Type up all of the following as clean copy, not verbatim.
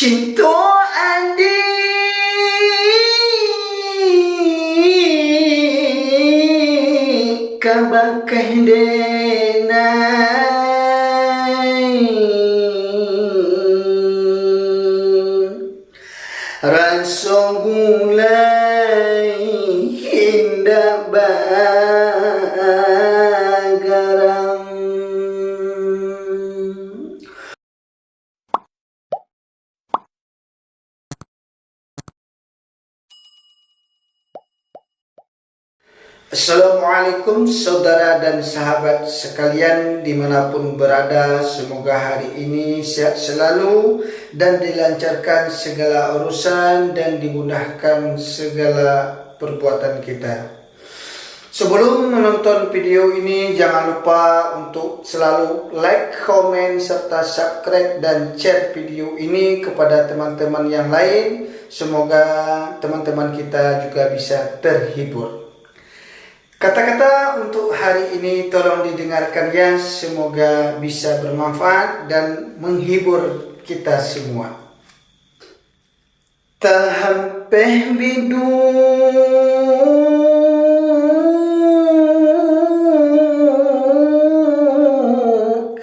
Cinta adik kabakai denai rasa gulai indah bagaram. Assalamualaikum saudara dan sahabat sekalian dimanapun berada. Semoga hari ini sehat selalu dan dilancarkan segala urusan dan dimudahkan segala perbuatan kita. Sebelum menonton video ini, jangan lupa untuk selalu like, komen, serta subscribe dan share video ini kepada teman-teman yang lain. Semoga teman-teman kita juga bisa terhibur. Kata-kata untuk hari ini tolong didengarkan ya, semoga bisa bermanfaat dan menghibur kita semua. Tahampeh bidu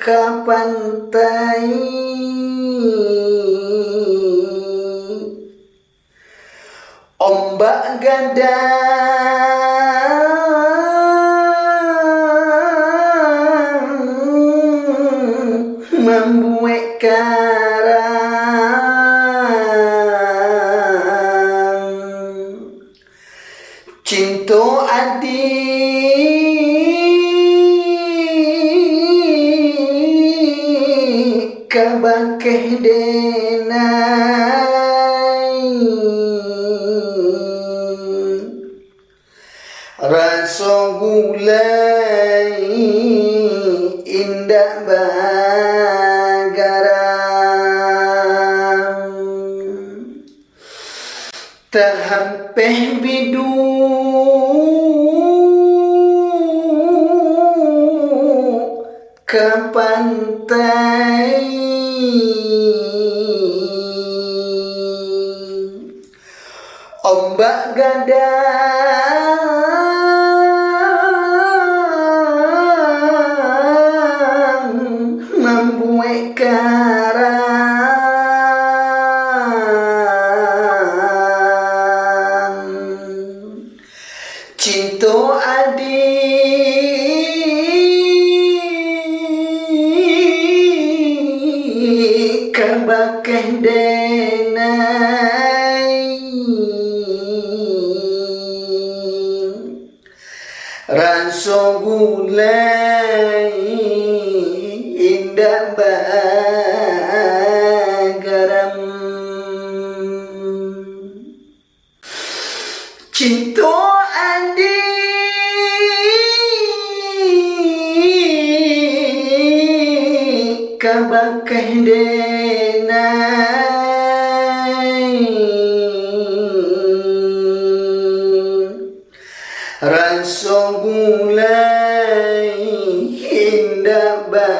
ka pantai ombak gadang membuat karang. Cinta adik kabakai denai rasa gulai indah bagaram. Tahampeh bidu ka pantai ombak gadang membuat karang. Cinta adik kabakai denai rasa gulai indah bagaram. Cinta adik kabakai denai rasa gulai indah bagaram.